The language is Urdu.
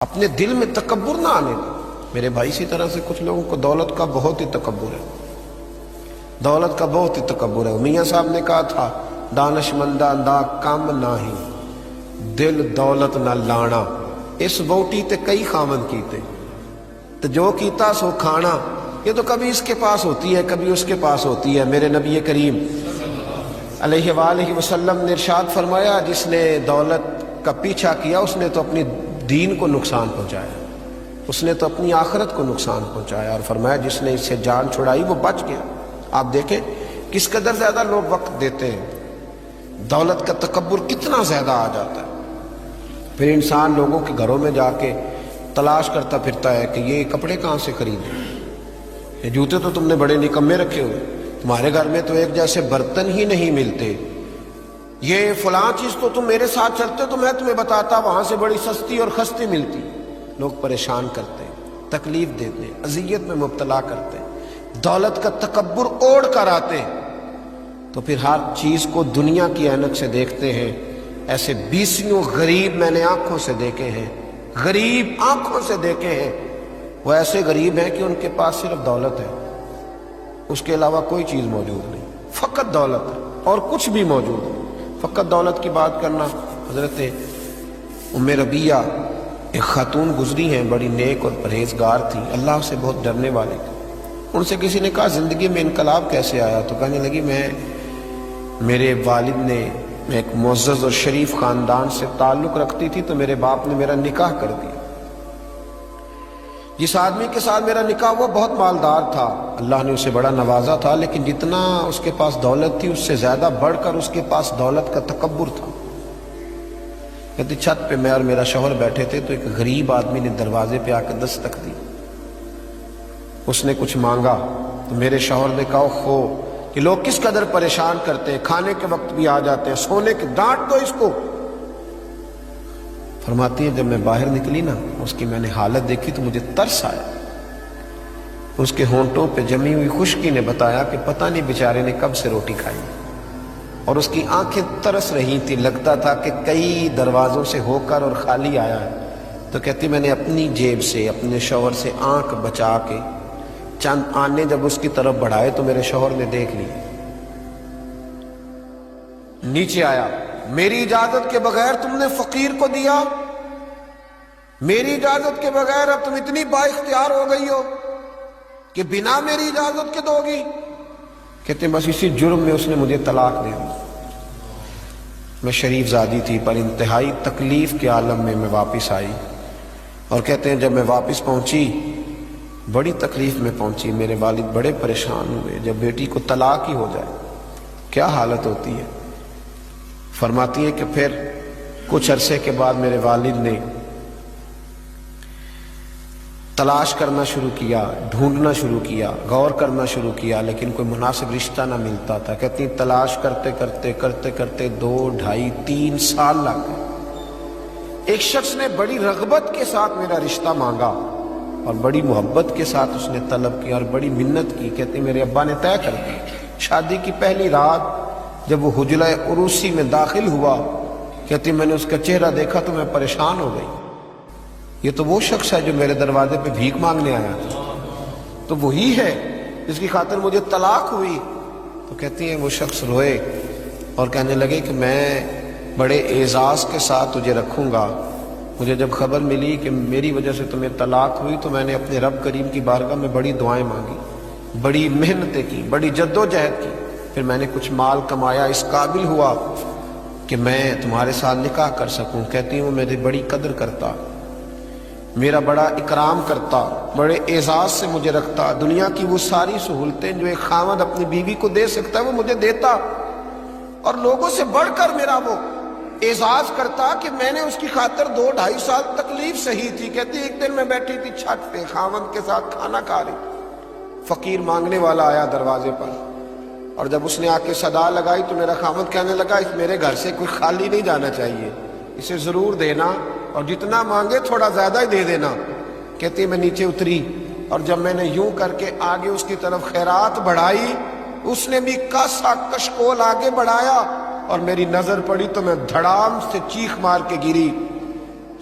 اپنے دل میں تکبر نہ آنے دو میرے بھائی۔ اسی طرح سے کچھ لوگوں کو دولت کا بہت ہی تکبر ہے، دولت کا بہت ہی تکبر ہے۔ میاں صاحب نے کہا تھا دانش مندہ دا کم نہیں، دل دولت نہ لانا، اس بوٹی تے کئی خامن کیتے تو جو کیتا سو کھانا۔ یہ تو کبھی اس کے پاس ہوتی ہے کبھی اس کے پاس ہوتی ہے۔ میرے نبی کریم علیہ وآلہ وسلم نے ارشاد فرمایا جس نے دولت کا پیچھا کیا اس نے تو اپنی دین کو نقصان پہنچایا، اس نے تو اپنی آخرت کو نقصان پہنچایا، اور فرمایا جس نے اس سے جان چھڑائی وہ بچ گیا۔ آپ دیکھیں کس قدر زیادہ لوگ وقت دیتے ہیں، دولت کا تکبر کتنا زیادہ آ جاتا ہے۔ پھر انسان لوگوں کے گھروں میں جا کے تلاش کرتا پھرتا ہے کہ یہ کپڑے کہاں سے خریدیں، یہ جوتے تو تم نے بڑے نکمے رکھے ہوئے، تمہارے گھر میں تو ایک جیسے برتن ہی نہیں ملتے، یہ فلاں چیز تو تم میرے ساتھ چلتے تو میں تمہیں بتاتا وہاں سے بڑی سستی اور خستی ملتی۔ لوگ پریشان کرتے ہیں، تکلیف دیتے ہیں، اذیت میں مبتلا کرتے ہیں، دولت کا تکبر اوڑھ کر آتے ہیں، تو پھر ہر چیز کو دنیا کی عینک سے دیکھتے ہیں۔ ایسے بیسیوں غریب میں نے آنکھوں سے دیکھے ہیں، غریب آنکھوں سے دیکھے ہیں، وہ ایسے غریب ہیں کہ ان کے پاس صرف دولت ہے، اس کے علاوہ کوئی چیز موجود نہیں، فقط دولت ہے اور کچھ بھی موجود نہیں۔ فقط دولت کی بات کرنا۔ حضرت ام ربیہ ایک خاتون گزری ہیں، بڑی نیک اور پرہیزگار تھی، اللہ سے بہت ڈرنے والی تھی۔ ان سے کسی نے کہا زندگی میں انقلاب کیسے آیا؟ تو کہنے لگی میرے والد نے، میں ایک معزز اور شریف خاندان سے تعلق رکھتی تھی تو میرے باپ نے میرا نکاح کر دیا۔ جس آدمی کے ساتھ میرا نکاح ہوا بہت مالدار تھا، اللہ نے اسے بڑا نوازا تھا، لیکن جتنا اس کے پاس دولت تھی اس سے زیادہ بڑھ کر اس کے پاس دولت کا تکبر تھا۔ کہتی چھت پہ میں اور میرا شوہر بیٹھے تھے تو ایک غریب آدمی نے دروازے پہ آ کے دستک دی، اس نے کچھ مانگا تو میرے شوہر نے کہا خو کہ لوگ کس قدر پریشان کرتے ہیں، کھانے کے وقت بھی آ جاتے ہیں، سونے کے ڈانٹ دو اس کو۔ فرماتی ہے جب میں باہر نکلی نا اس کی میں نے حالت دیکھی تو مجھے ترس آیا، اس کے ہونٹوں پہ جمی ہوئی خشکی نے بتایا کہ پتہ نہیں بیچارے نے کب سے روٹی کھائی، اور اس کی آنکھیں ترس رہی تھی، لگتا تھا کہ کئی دروازوں سے ہو کر اور خالی آیا ہے۔ تو کہتی میں نے اپنی جیب سے اپنے شوہر سے آنکھ بچا کے چند آنے جب اس کی طرف بڑھائے تو میرے شوہر نے دیکھ لی، نیچے آیا، میری اجازت کے بغیر تم نے فقیر کو دیا، میری اجازت کے بغیر اب تم اتنی با اختیار ہو گئی ہو کہ بنا میری اجازت کے دو گی؟ کہتے ہیں بس اسی جرم میں اس نے مجھے طلاق دے دی۔ میں شریف زادی تھی پر انتہائی تکلیف کے عالم میں واپس آئی، اور کہتے ہیں جب میں واپس پہنچی بڑی تکلیف میں پہنچی، میرے والد بڑے پریشان ہوئے، جب بیٹی کو طلاق ہی ہو جائے کیا حالت ہوتی ہے۔ فرماتی ہے کہ پھر کچھ عرصے کے بعد میرے والد نے تلاش کرنا شروع کیا، ڈھونڈنا شروع کیا، غور کرنا شروع کیا، لیکن کوئی مناسب رشتہ نہ ملتا تھا۔ کہتی تلاش کرتے کرتے 2، 2.5، 3 سال لگ گئے۔ ایک شخص نے بڑی رغبت کے ساتھ میرا رشتہ مانگا اور بڑی محبت کے ساتھ اس نے طلب کیا اور بڑی منت کی۔ کہتی میرے ابا نے طے کر دی، شادی کی پہلی رات جب وہ حجرہ عروسی میں داخل ہوا، کہتی میں نے اس کا چہرہ دیکھا تو میں پریشان ہو گئی، یہ تو وہ شخص ہے جو میرے دروازے پہ بھیک مانگنے آیا تھا، تو وہی ہے جس کی خاطر مجھے طلاق ہوئی۔ تو کہتی ہیں وہ شخص روئے اور کہنے لگے کہ میں بڑے اعزاز کے ساتھ تجھے رکھوں گا، مجھے جب خبر ملی کہ میری وجہ سے تمہیں طلاق ہوئی تو میں نے اپنے رب کریم کی بارگاہ میں بڑی دعائیں مانگی، بڑی محنتیں کی، بڑی جد و جہد کی، پھر میں نے کچھ مال کمایا، اس قابل ہوا کہ میں تمہارے ساتھ نکاح کر سکوں۔ کہتی ہوں میری بڑی قدر کرتا، میرا بڑا اکرام کرتا، بڑے اعزاز سے مجھے رکھتا، دنیا کی وہ ساری سہولتیں جو ایک خاوند اپنی بیوی کو دے سکتا ہے وہ مجھے دیتا، اور لوگوں سے بڑھ کر میرا وہ اعزاز کرتا کہ میں نے اس کی خاطر 2، 2.5 سال تکلیف سہی تھی۔ کہتی ایک دن میں بیٹھی تھی چھت پہ خاوند کے ساتھ کھانا کھا رہی، فقیر مانگنے والا آیا دروازے پر، اور جب اس نے آ کے صدا لگائی تو میرا خاوند کہنے لگا اس میرے گھر سے کوئی خالی نہیں جانا چاہیے، اسے ضرور دینا اور جتنا مانگے تھوڑا زیادہ ہی دے دینا۔ کہتی میں نیچے اتری اور جب میں نے یوں کر کے آگے اس کی طرف خیرات بڑھائی، اس نے بھی کاسا کشکول آگے بڑھایا اور میری نظر پڑی تو میں دھڑام سے چیخ مار کے گری،